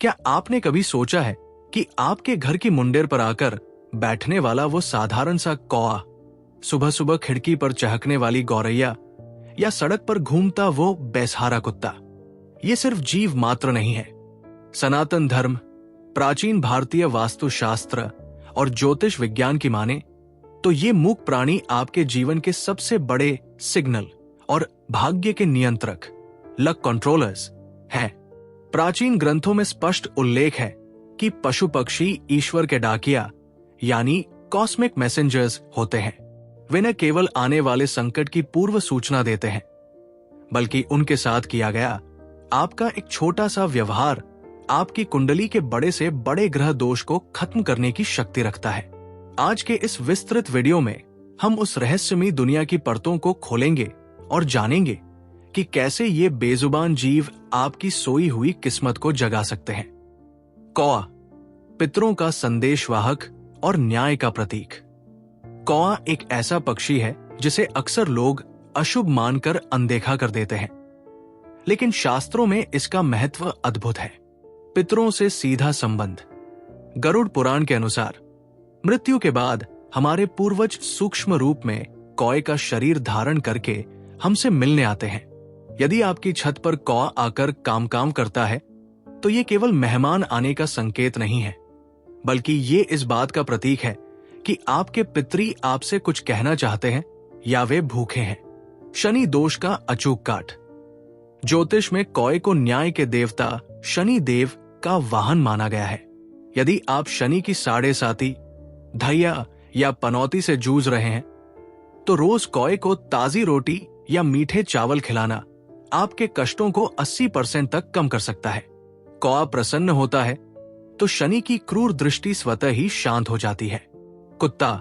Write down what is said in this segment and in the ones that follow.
क्या आपने कभी सोचा है कि आपके घर की मुंडेर पर आकर बैठने वाला वो साधारण सा कौआ, सुबह सुबह खिड़की पर चहकने वाली गौरैया या सड़क पर घूमता वो बेसहारा कुत्ता, ये सिर्फ जीव मात्र नहीं है। सनातन धर्म, प्राचीन भारतीय वास्तुशास्त्र और ज्योतिष विज्ञान की माने तो ये मूक प्राणी आपके जीवन के सबसे बड़े सिग्नल और भाग्य के नियंत्रक, लक कंट्रोलर्स हैं। प्राचीन ग्रंथों में स्पष्ट उल्लेख है कि पशु पक्षी ईश्वर के डाकिया यानी कॉस्मिक मैसेंजर्स होते हैं। वे न केवल आने वाले संकट की पूर्व सूचना देते हैं, बल्कि उनके साथ किया गया आपका एक छोटा सा व्यवहार आपकी कुंडली के बड़े से बड़े ग्रह दोष को खत्म करने की शक्ति रखता है। आज के इस विस्तृत वीडियो में हम उस रहस्यमयी दुनिया की परतों को खोलेंगे और जानेंगे कि कैसे ये बेजुबान जीव आपकी सोई हुई किस्मत को जगा सकते हैं। कौआ, पितरों का संदेशवाहक और न्याय का प्रतीक। कौआ एक ऐसा पक्षी है जिसे अक्सर लोग अशुभ मानकर अनदेखा कर देते हैं, लेकिन शास्त्रों में इसका महत्व अद्भुत है। पितरों से सीधा संबंध। गरुड़ पुराण के अनुसार मृत्यु के बाद हमारे पूर्वज सूक्ष्म रूप में कौए का शरीर धारण करके हमसे मिलने आते हैं। यदि आपकी छत पर कौआ आकर काम करता है तो ये केवल मेहमान आने का संकेत नहीं है, बल्कि ये इस बात का प्रतीक है कि आपके पितरी आपसे कुछ कहना चाहते हैं या वे भूखे हैं। शनि दोष का अचूक काट। ज्योतिष में कौए को न्याय के देवता शनि देव का वाहन माना गया है। यदि आप शनि की साढ़े साती, धैया या पनौती से जूझ रहे हैं तो रोज कौए को ताजी रोटी या मीठे चावल खिलाना आपके कष्टों को 80% तक कम कर सकता है। कौआ प्रसन्न होता है तो शनि की क्रूर दृष्टि स्वतः ही शांत हो जाती है। कुत्ता,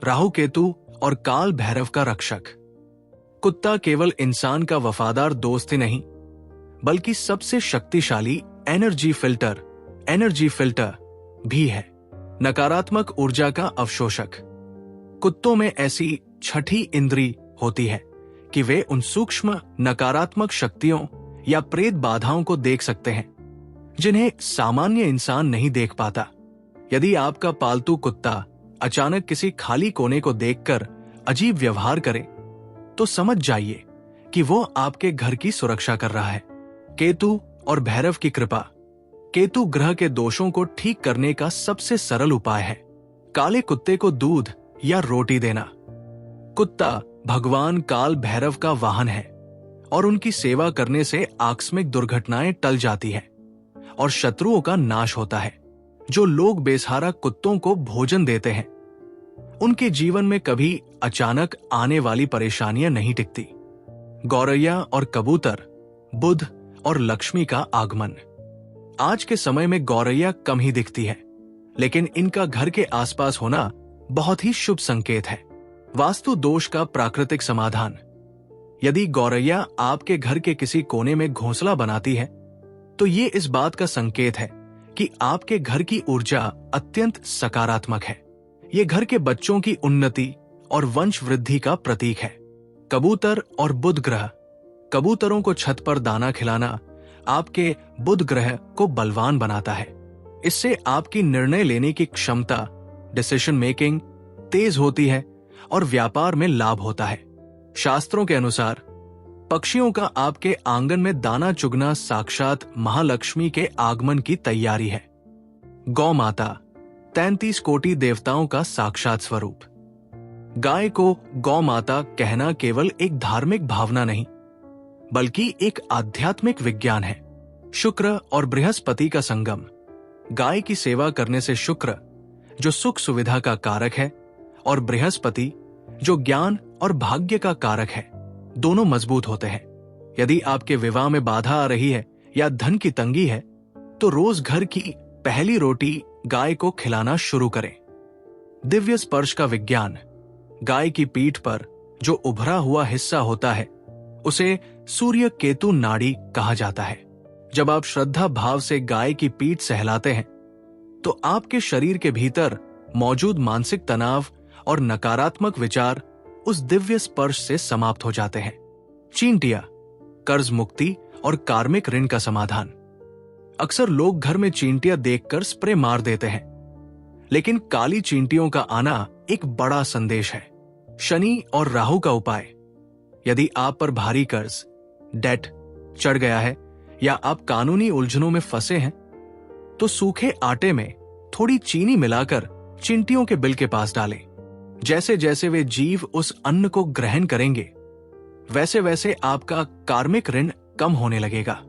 राहु केतु और काल भैरव का रक्षक। कुत्ता केवल इंसान का वफादार दोस्त ही नहीं, बल्कि सबसे शक्तिशाली एनर्जी फिल्टर भी है। नकारात्मक ऊर्जा का अवशोषक। कुत्तों में ऐसी छठी इंद्री होती है कि वे उन सूक्ष्म नकारात्मक शक्तियों या प्रेत बाधाओं को देख सकते हैं जिन्हें सामान्य इंसान नहीं देख पाता। यदि आपका पालतू कुत्ता अचानक किसी खाली कोने को देखकर अजीब व्यवहार करे तो समझ जाइए कि वो आपके घर की सुरक्षा कर रहा है। केतु और भैरव की कृपा। केतु ग्रह के दोषों को ठीक करने का सबसे सरल उपाय है। काले कुत्ते को दूध या रोटी देना। कुत्ता भगवान काल भैरव का वाहन है और उनकी सेवा करने से आकस्मिक दुर्घटनाएं टल जाती है और शत्रुओं का नाश होता है। जो लोग बेसहारा कुत्तों को भोजन देते हैं उनके जीवन में कभी अचानक आने वाली परेशानियां नहीं टिकती। गौरैया और कबूतर, बुध और लक्ष्मी का आगमन। आज के समय में गौरैया कम ही दिखती है, लेकिन इनका घर के आसपास होना बहुत ही शुभ संकेत है। वास्तु दोष का प्राकृतिक समाधान। यदि गौरैया आपके घर के किसी कोने में घोंसला बनाती है तो ये इस बात का संकेत है कि आपके घर की ऊर्जा अत्यंत सकारात्मक है। ये घर के बच्चों की उन्नति और वंश वृद्धि का प्रतीक है। कबूतर और बुध ग्रह। कबूतरों को छत पर दाना खिलाना आपके बुध ग्रह को बलवान बनाता है। इससे आपकी निर्णय लेने की क्षमता, डिसीजन मेकिंग तेज होती है और व्यापार में लाभ होता है। शास्त्रों के अनुसार पक्षियों का आपके आंगन में दाना चुगना साक्षात महालक्ष्मी के आगमन की तैयारी है। गौ माता, 33 कोटि देवताओं का साक्षात स्वरूप। गाय को गौ माता कहना केवल एक धार्मिक भावना नहीं, बल्कि एक आध्यात्मिक विज्ञान है। शुक्र और बृहस्पति का संगम। गाय की सेवा करने से शुक्र, जो सुख सुविधा का कारक है, और बृहस्पति, जो ज्ञान और भाग्य का कारक है, दोनों मजबूत होते हैं। यदि आपके विवाह में बाधा आ रही है या धन की तंगी है तो रोज घर की पहली रोटी गाय को खिलाना शुरू करें। दिव्य स्पर्श का विज्ञान। गाय की पीठ पर जो उभरा हुआ हिस्सा होता है उसे सूर्य केतु नाड़ी कहा जाता है। जब आप श्रद्धा भाव से गाय की पीठ सहलाते हैं तो आपके शरीर के भीतर मौजूद मानसिक तनाव और नकारात्मक विचार उस दिव्य स्पर्श से समाप्त हो जाते हैं। चींटियां, कर्ज मुक्ति और कार्मिक ऋण का समाधान। अक्सर लोग घर में चींटियां देखकर स्प्रे मार देते हैं, लेकिन काली चींटियों का आना एक बड़ा संदेश है। शनि और राहु का उपाय। यदि आप पर भारी कर्ज, डेट चढ़ गया है या आप कानूनी उलझनों में फंसे हैं, तो सूखे आटे में थोड़ी चीनी मिलाकर चींटियों के बिल के पास डालें। जैसे जैसे वे जीव उस अन्न को ग्रहण करेंगे, वैसे वैसे आपका कार्मिक ऋण कम होने लगेगा।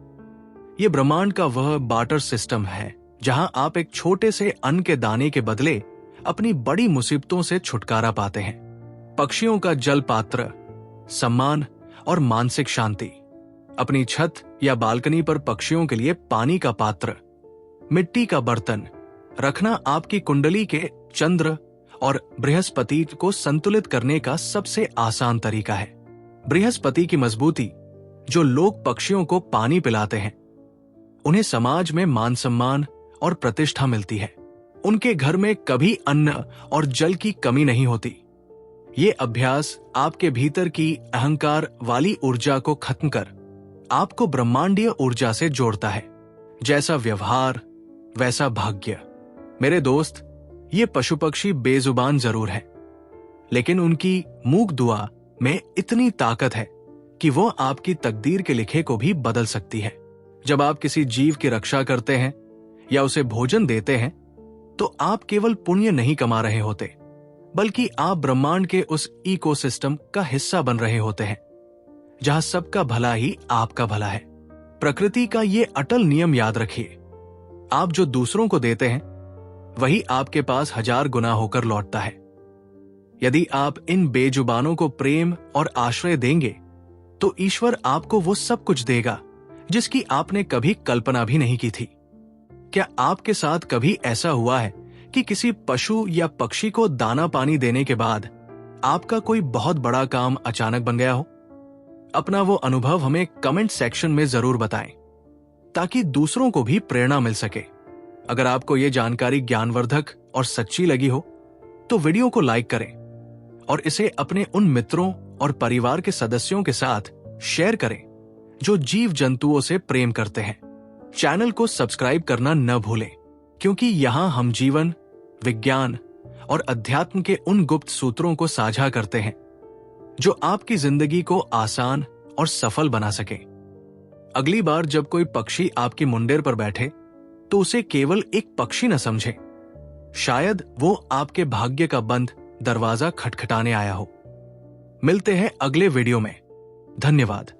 यह ब्रह्मांड का वह बार्टर सिस्टम है जहां आप एक छोटे से अन्न के दाने के बदले अपनी बड़ी मुसीबतों से छुटकारा पाते हैं। पक्षियों का जल पात्र, सम्मान और मानसिक शांति। अपनी छत या बालकनी पर पक्षियों के लिए पानी का पात्र, मिट्टी का बर्तन रखना आपकी कुंडली के चंद्र और बृहस्पति को संतुलित करने का सबसे आसान तरीका है। बृहस्पति की मजबूती। जो लोग पक्षियों को पानी पिलाते हैं, उन्हें समाज में मान सम्मान और प्रतिष्ठा मिलती है। उनके घर में कभी अन्न और जल की कमी नहीं होती। ये अभ्यास आपके भीतर की अहंकार वाली ऊर्जा को खत्म कर आपको ब्रह्मांडीय ऊर्जा से जोड़ता है। जैसा व्यवहार वैसा भाग्य। मेरे दोस्त, ये पशु पक्षी बेजुबान जरूर है, लेकिन उनकी मूक दुआ में इतनी ताकत है कि वो आपकी तकदीर के लिखे को भी बदल सकती है। जब आप किसी जीव की रक्षा करते हैं या उसे भोजन देते हैं, तो आप केवल पुण्य नहीं कमा रहे होते, बल्कि आप ब्रह्मांड के उस इकोसिस्टम का हिस्सा बन रहे होते हैं जहां सबका भला ही आपका भला है। प्रकृति का ये अटल नियम याद रखिए, आप जो दूसरों को देते हैं वही आपके पास 1000 गुना होकर लौटता है। यदि आप इन बेजुबानों को प्रेम और आश्रय देंगे, तो ईश्वर आपको वो सब कुछ देगा जिसकी आपने कभी कल्पना भी नहीं की थी। क्या आपके साथ कभी ऐसा हुआ है कि किसी पशु या पक्षी को दाना पानी देने के बाद आपका कोई बहुत बड़ा काम अचानक बन गया हो? अपना वो अनुभव हमें कमेंट सेक्शन में जरूर बताएं, ताकि दूसरों को भी प्रेरणा मिल सके। अगर आपको ये जानकारी ज्ञानवर्धक और सच्ची लगी हो, तो वीडियो को लाइक करें और इसे अपने उन मित्रों और परिवार के सदस्यों के साथ शेयर करें जो जीव जंतुओं से प्रेम करते हैं। चैनल को सब्सक्राइब करना न भूलें, क्योंकि यहां हम जीवन, विज्ञान और अध्यात्म के उन गुप्त सूत्रों को साझा करते हैं जो आपकी जिंदगी को आसान और सफल बना सके। अगली बार जब कोई पक्षी आपकी मुंडेर पर बैठे, तो उसे केवल एक पक्षी न समझें। शायद वो आपके भाग्य का बंद दरवाजा खटखटाने आया हो। मिलते हैं अगले वीडियो में। धन्यवाद।